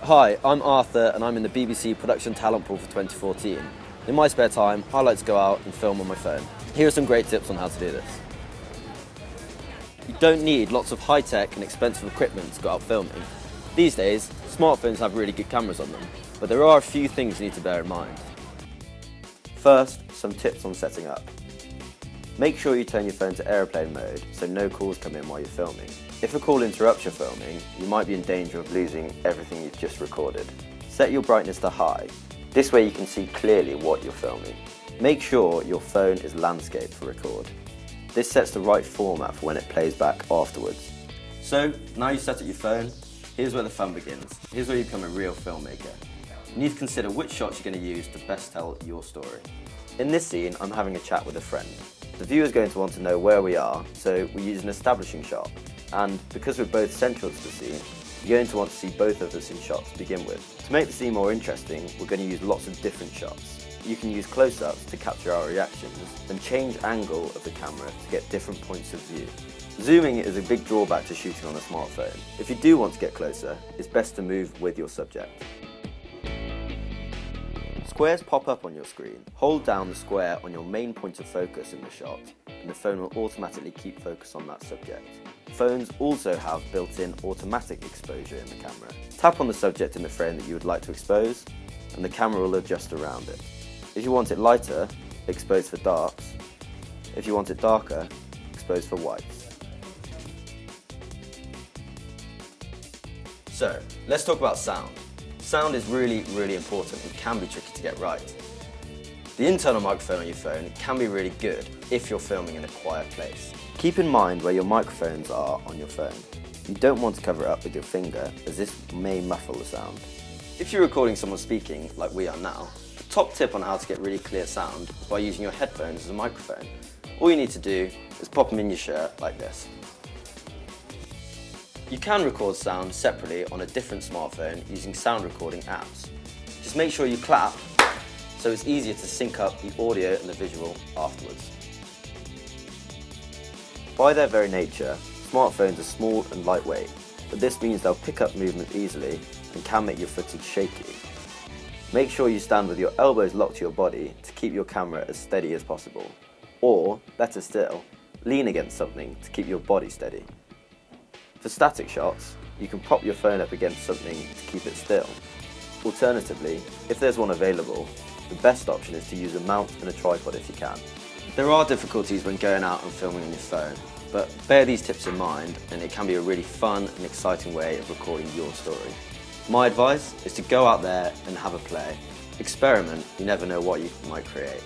Hi, I'm Arthur and I'm in the BBC Production Talent Pool for 2014. In my spare time, I like to go out and film on my phone. Here are some great tips on how to do this. You don't need lots of high-tech and expensive equipment to go out filming. These days, smartphones have really good cameras on them, but there are a few things you need to bear in mind. First, some tips on setting up. Make sure you turn your phone to airplane mode so no calls come in while you're filming. If a call interrupts your filming, you might be in danger of losing everything you've just recorded. Set your brightness to high. This way you can see clearly what you're filming. Make sure your phone is landscape for record. This sets the right format for when it plays back afterwards. So, now you've set up your phone, here's where the fun begins. Here's where you become a real filmmaker. You need to consider which shots you're going to use to best tell your story. In this scene, I'm having a chat with a friend. The viewer's going to want to know where we are, so we use an establishing shot. And because we're both central to the scene, you're going to want to see both of us in shots to begin with. To make the scene more interesting, we're going to use lots of different shots. You can use close-ups to capture our reactions, and change angle of the camera to get different points of view. Zooming is a big drawback to shooting on a smartphone. If you do want to get closer, it's best to move with your subject. Squares pop up on your screen. Hold down the square on your main point of focus in the shot, and the phone will automatically keep focus on that subject. Phones also have built-in automatic exposure in the camera. Tap on the subject in the frame that you would like to expose, and the camera will adjust around it. If you want it lighter, expose for darks. If you want it darker, expose for whites. So, let's talk about sound. Sound is really important and can be tricky to get right. The internal microphone on your phone can be really good if you're filming in a quiet place. Keep in mind where your microphones are on your phone. You don't want to cover it up with your finger, as this may muffle the sound. If you're recording someone speaking, like we are now, the top tip on how to get really clear sound is by using your headphones as a microphone. All you need to do is pop them in your shirt like this. You can record sound separately on a different smartphone using sound recording apps. Just make sure you clap so it's easier to sync up the audio and the visual afterwards. By their very nature, smartphones are small and lightweight, but this means they'll pick up movement easily and can make your footage shaky. Make sure you stand with your elbows locked to your body to keep your camera as steady as possible. Or, better still, lean against something to keep your body steady. For static shots, you can prop your phone up against something to keep it still. Alternatively, if there's one available, the best option is to use a mount and a tripod if you can. There are difficulties when going out and filming on your phone, but bear these tips in mind and it can be a really fun and exciting way of recording your story. My advice is to go out there and have a play. Experiment, you never know what you might create.